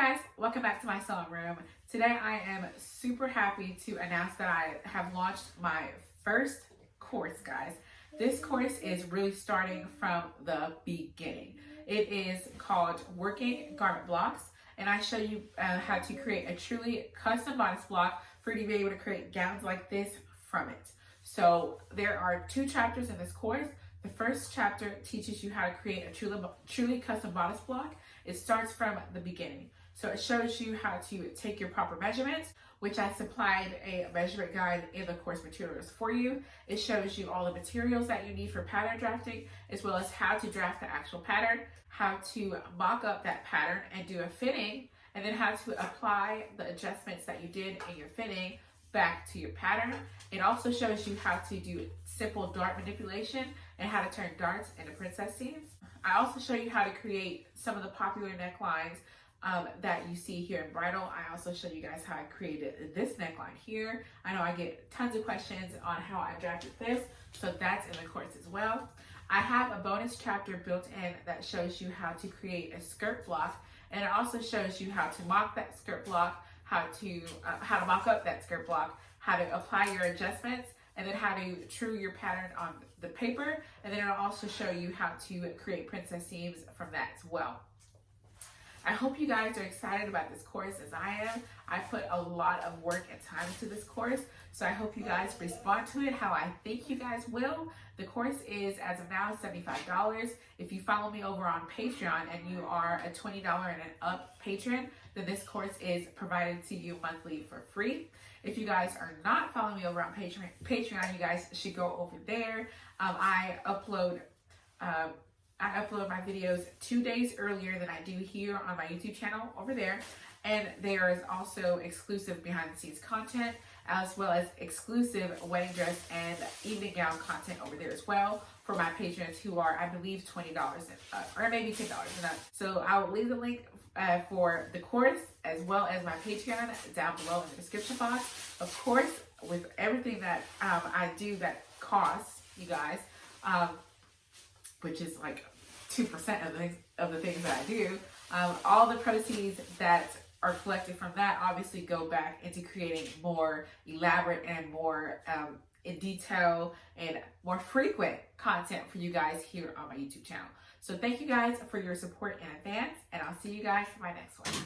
guys, welcome back to my sewing room. Today I am super happy to announce that I have launched my first course, guys. This course is really starting from the beginning. It is called Working Garment Blocks, and I show you how to create a truly custom bodice block for you to be able to create gowns like this from it. So there are 2 chapters in this course. The first chapter teaches you how to create a truly custom bodice block. It starts from the beginning. So it shows you how to take your proper measurements, which I supplied a measurement guide in the course materials for you. It shows you all the materials that you need for pattern drafting, as well as how to draft the actual pattern, how to mock up that pattern and do a fitting, and then how to apply the adjustments that you did in your fitting back to your pattern. It also shows you how to do simple dart manipulation and how to turn darts into princess seams. I also show you how to create some of the popular necklines that you see here in bridal. I also show you guys how I created this neckline here. I know I get tons of questions on how I drafted this, so that's in the course as well. I have a bonus chapter built in that shows you how to create a skirt block, and it also shows you how to mock that skirt block, how to mock up that skirt block, how to apply your adjustments, and then how to true your pattern on the paper. And then it'll also show you how to create princess seams from that as well. I hope you guys are excited about this course as I am. I put a lot of work and time into this course, so I hope you guys respond to it how I think you guys will. The course is, as of now, $75. If you follow me over on Patreon and you are a $20 and up patron, then this course is provided to you monthly for free. If you guys are not following me over on Patreon, you guys should go over there. I upload my videos 2 days earlier than I do here on my YouTube channel over there. And there is also exclusive behind the scenes content, as well as exclusive wedding dress and evening gown content over there as well for my patrons who are, I believe, $20 and up, or maybe $10 and up. So I will leave the link for the course as well as my Patreon down below in the description box. Of course, with everything that I do that costs you guys, which is like 2% of the things that I do, all the proceeds that are collected from that obviously go back into creating more elaborate and more in detail and more frequent content for you guys here on my YouTube channel. So thank you guys for your support in advance, and I'll see you guys for my next one.